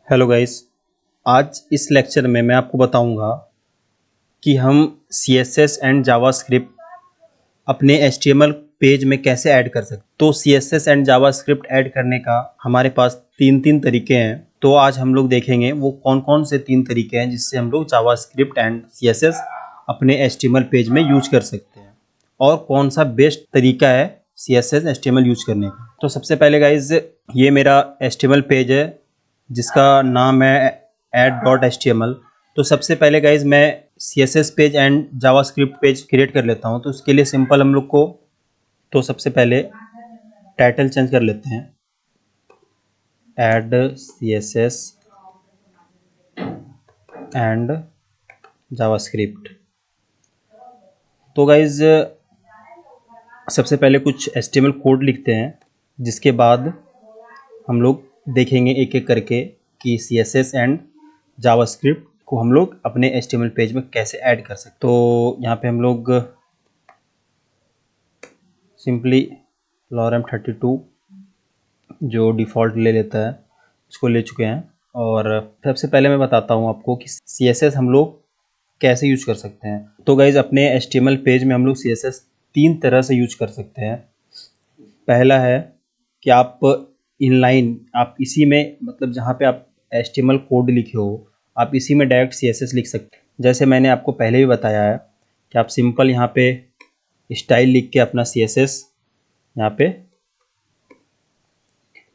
Hello guys. आज इस lecture में मैं आपको बताऊंगा कि हम CSS एंड जावास्क्रिप्ट अपने HTML पेज में कैसे ऐड कर सकते हैं। तो CSS एंड जावास्क्रिप्ट ऐड करने का हमारे पास तीन तरीके हैं। तो आज हम लोग देखेंगे वो कौन कौन से तीन तरीके हैं जिससे हम लोग जावास्क्रिप्ट एंड CSS अपने HTML पेज में यूज कर सकते हैं और कौन सा बेस्ट तरीका है CSS HTML यूज करने का। तो सबसे पहले गाइज ये मेरा HTML पेज है जिसका नाम है add.html। तो सबसे पहले गाइज मैं CSS page and JavaScript page create कर लेता हूँ। तो उसके लिए सिंपल हम लोग को तो सबसे पहले टाइटल चेंज कर लेते हैं, add CSS एंड जावास्क्रिप्ट। तो गाइज सबसे पहले कुछ HTML कोड लिखते हैं जिसके बाद हम लोग देखेंगे एक एक करके कि CSS एंड जावास्क्रिप्ट को हम लोग अपने HTML पेज में कैसे ऐड कर सकते। तो यहाँ पे हम लोग सिंपली lorem 32 जो डिफ़ॉल्ट ले लेता है उसको ले चुके हैं। और सबसे पहले मैं बताता हूँ आपको कि CSS हम लोग कैसे यूज कर सकते हैं। तो गाइज अपने HTML पेज में हम लोग CSS तीन तरह से यूज कर सकते हैं। पहला है कि आप इनलाइन आप इसी में मतलब जहाँ पे आप HTML कोड लिखे हो आप इसी में डायरेक्ट CSS लिख सकते हैं। जैसे मैंने आपको पहले भी बताया है कि आप सिंपल यहाँ पे स्टाइल लिख के अपना CSS यहाँ पे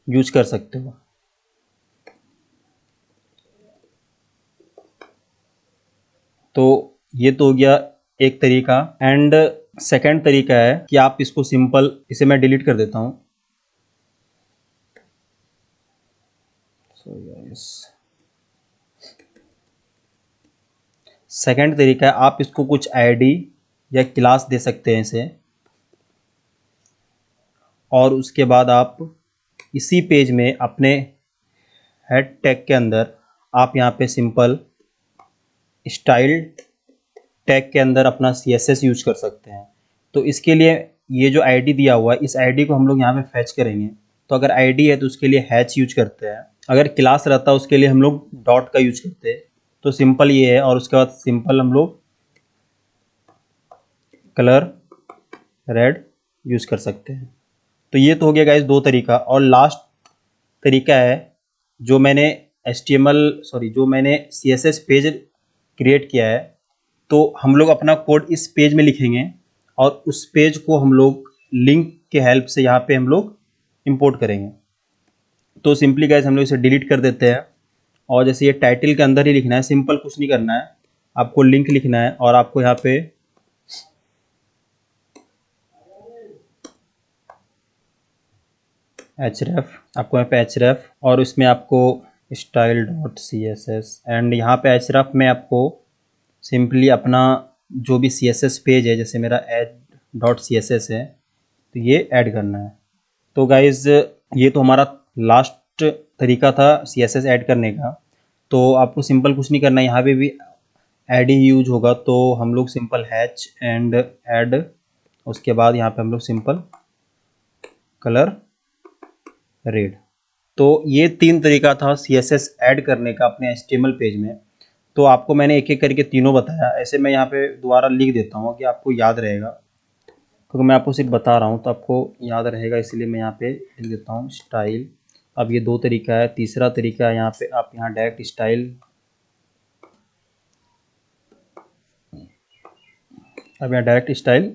यूज कर सकते हो। तो ये तो हो गया एक तरीका। एंड सेकंड तरीका है कि आप इसको सिंपल, इसे मैं डिलीट कर देता हूँ। सेकंड तरीका है आप इसको कुछ आईडी या क्लास दे सकते हैं इसे, और उसके बाद आप इसी पेज में अपने हेड टैग के अंदर आप यहाँ पे सिंपल स्टाइल टैग के अंदर अपना CSS यूज कर सकते हैं। तो इसके लिए ये जो आईडी दिया हुआ है इस आईडी को हम लोग यहाँ पे फैच करेंगे। तो अगर आईडी है तो उसके लिए हैच यूज करते हैं, अगर क्लास रहता है उसके लिए हम लोग डॉट का यूज करते हैं। तो सिंपल ये है। और उसके बाद सिंपल हम लोग कलर रेड यूज कर सकते हैं। तो ये तो हो गया गाइस दो तरीका। और लास्ट तरीका है जो मैंने जो मैंने CSS पेज क्रिएट किया है। तो हम लोग अपना कोड इस पेज में लिखेंगे और उस पेज को हम लोग लिंक के हेल्प से यहाँ पे हम लोग इंपोर्ट करेंगे। तो सिंपली गाइस हम लोग इसे डिलीट कर देते हैं और जैसे ये टाइटल के अंदर ही लिखना है, सिंपल कुछ नहीं करना है, आपको लिंक लिखना है और आपको यहाँ पे href और उसमें आपको style.css एंड यहाँ पे href में आपको सिंपली अपना जो भी CSS पेज है, जैसे मेरा add.css है, तो ये ऐड करना है। तो गाइज ये तो हमारा लास्ट तरीका था CSS ऐड करने का। तो आपको सिंपल कुछ नहीं करना है, यहाँ पे भी ऐड ही यूज होगा। तो हम लोग सिंपल हैच एंड ऐड, उसके बाद यहाँ पे हम लोग सिंपल कलर रेड। तो ये तीन तरीका था CSS ऐड करने का अपने HTML पेज में। तो आपको मैंने एक एक करके तीनों बताया। ऐसे मैं यहाँ पे दोबारा लिख देता हूँ कि आपको याद रहेगा, क्योंकि मैं आपको सिर्फ बता रहा हूँ तो आपको याद रहेगा, इसलिए मैं यहाँ पे लिख देता हूँ स्टाइल। अब ये दो तरीका है। तीसरा तरीका है यहाँ पे आप यहाँ डायरेक्ट स्टाइल, अब यहाँ डायरेक्ट स्टाइल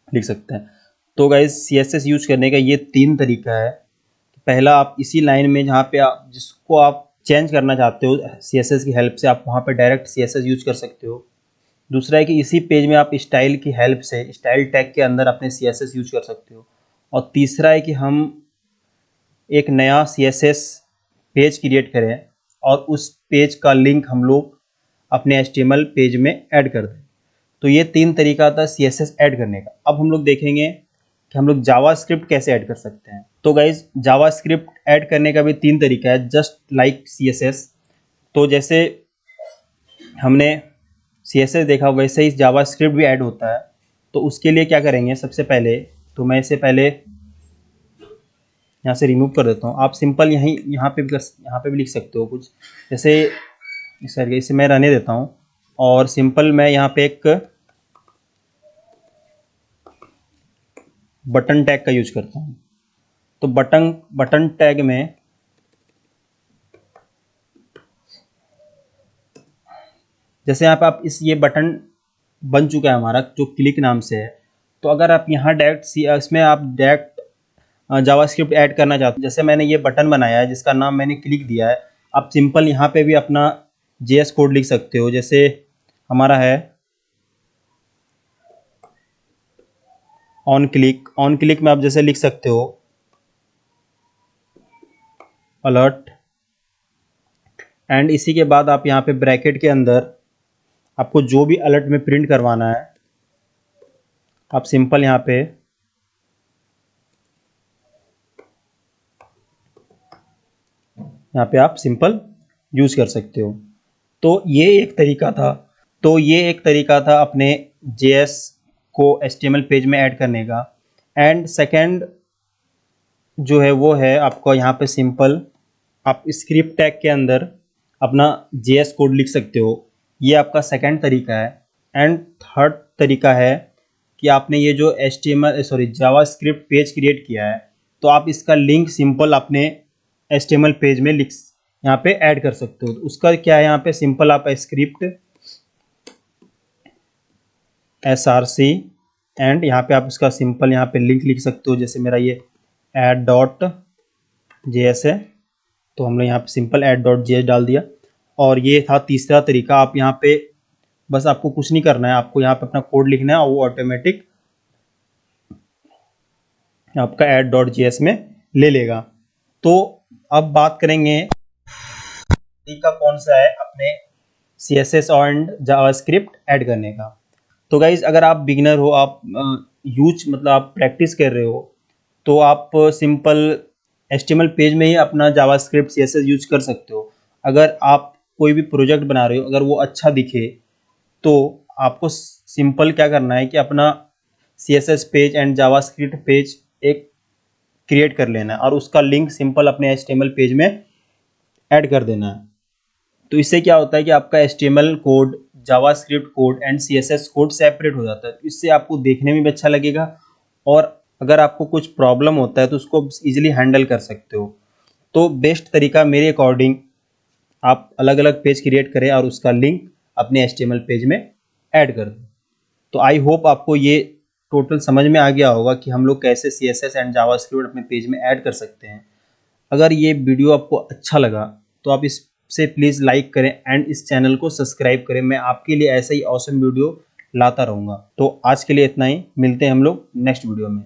लिख सकते हैं। तो गाइज CSS यूज करने का ये तीन तरीका है। पहला, आप इसी लाइन में जहाँ पे आप जिसको आप चेंज करना चाहते हो CSS की हेल्प से आप वहाँ पे डायरेक्ट CSS यूज कर सकते हो। दूसरा है कि इसी पेज में आप स्टाइल की हेल्प से स्टाइल टैग के अंदर अपने CSS यूज कर सकते हो। और तीसरा है कि हम एक नया CSS पेज क्रिएट करें और उस पेज का लिंक हम लोग अपने HTML पेज में ऐड कर दें। तो ये तीन तरीका था CSS ऐड करने का। अब हम लोग देखेंगे कि हम लोग जावास्क्रिप्ट कैसे ऐड कर सकते हैं। तो गाइज जावास्क्रिप्ट ऐड करने का भी तीन तरीका है, जस्ट लाइक CSS। तो जैसे हमने CSS देखा वैसे ही जावास्क्रिप्ट भी ऐड होता है। तो उसके लिए क्या करेंगे, सबसे पहले तो मैं इसे पहले यहाँ से रिमूव कर देता हूँ। आप सिंपल यहाँ पे भी यहाँ पे भी लिख सकते हो कुछ, जैसे इस तरीके, इसे मैं रहने देता हूँ और सिंपल मैं यहाँ पे एक बटन टैग का यूज करता हूँ। तो बटन टैग में जैसे यहाँ पे आप ये बटन बन चुका है हमारा जो क्लिक नाम से है, तो अगर आप यहाँ डायरेक्ट इसमें आप डायरेक्ट जावास्क्रिप्ट ऐड करना चाहते हो, जैसे मैंने ये बटन बनाया है जिसका नाम मैंने क्लिक दिया है, आप सिंपल यहाँ पे भी अपना JS कोड लिख सकते हो। जैसे हमारा है ऑन क्लिक में आप जैसे लिख सकते हो अलर्ट, एंड इसी के बाद आप यहाँ पे ब्रैकेट के अंदर आपको जो भी अलर्ट में प्रिंट करवाना है आप सिंपल यहाँ पे आप सिंपल यूज कर सकते हो। तो ये एक तरीका था अपने JS को HTML पेज में ऐड करने का। एंड सेकंड जो है वो है आपको यहाँ पे सिंपल आप स्क्रिप्ट टैग के अंदर अपना JS कोड लिख सकते हो, ये आपका सेकंड तरीका है। एंड थर्ड तरीका है कि आपने ये जो जावास्क्रिप्ट पेज क्रिएट किया है, तो आप इसका लिंक सिंपल अपने HTML पेज में यहाँ पे ऐड कर सकते हो। तो उसका क्या है, यहाँ पे सिंपल आप स्क्रिप्ट src एंड यहाँ पे आप इसका सिंपल यहाँ पे लिंक लिख सकते हो। जैसे मेरा ये add.js है, तो हमने यहाँ पे सिंपल add.js डाल दिया। और ये था तीसरा तरीका। आप यहाँ पे बस आपको कुछ नहीं करना है, आपको यहाँ पे अपना कोड लिखना है और वो ऑटोमेटिक आपका add.js में ले लेगा। तो अब बात करेंगे तरीका कौन सा है अपने CSS और जावास्क्रिप्ट ऐड करने का। तो गाइज अगर आप बिगिनर हो, आप मतलब आप प्रैक्टिस कर रहे हो, तो आप सिंपल HTML पेज में ही अपना जावास्क्रिप्ट CSS यूज कर सकते हो। अगर आप कोई भी प्रोजेक्ट बना रहे हो, अगर वो अच्छा दिखे, तो आपको सिंपल क्या करना है कि अपना CSS page and JavaScript page एक क्रिएट कर लेना है और उसका लिंक सिंपल अपने HTML पेज में ऐड कर देना है। तो इससे क्या होता है कि आपका HTML code, JavaScript code and CSS code separate हो जाता है। तो इससे आपको देखने में भी अच्छा लगेगा और अगर आपको कुछ प्रॉब्लम होता है तो उसको इजीली हैंडल कर सकते हो। तो बेस्ट तरीका मेरे अकॉर्डिंग आप अलग अलग पेज क्रिएट करें और उसका लिंक अपने HTML पेज में ऐड कर दें। तो आई होप आपको ये टोटल समझ में आ गया होगा कि हम लोग कैसे CSS एंड जावास्क्रिप्ट अपने पेज में ऐड कर सकते हैं। अगर ये वीडियो आपको अच्छा लगा तो आप इसे प्लीज़ लाइक करें एंड इस चैनल को सब्सक्राइब करें। मैं आपके लिए ऐसा ही ऑसम वीडियो लाता रहूँगा। तो आज के लिए इतना ही, मिलते हैं हम लोग नेक्स्ट वीडियो में।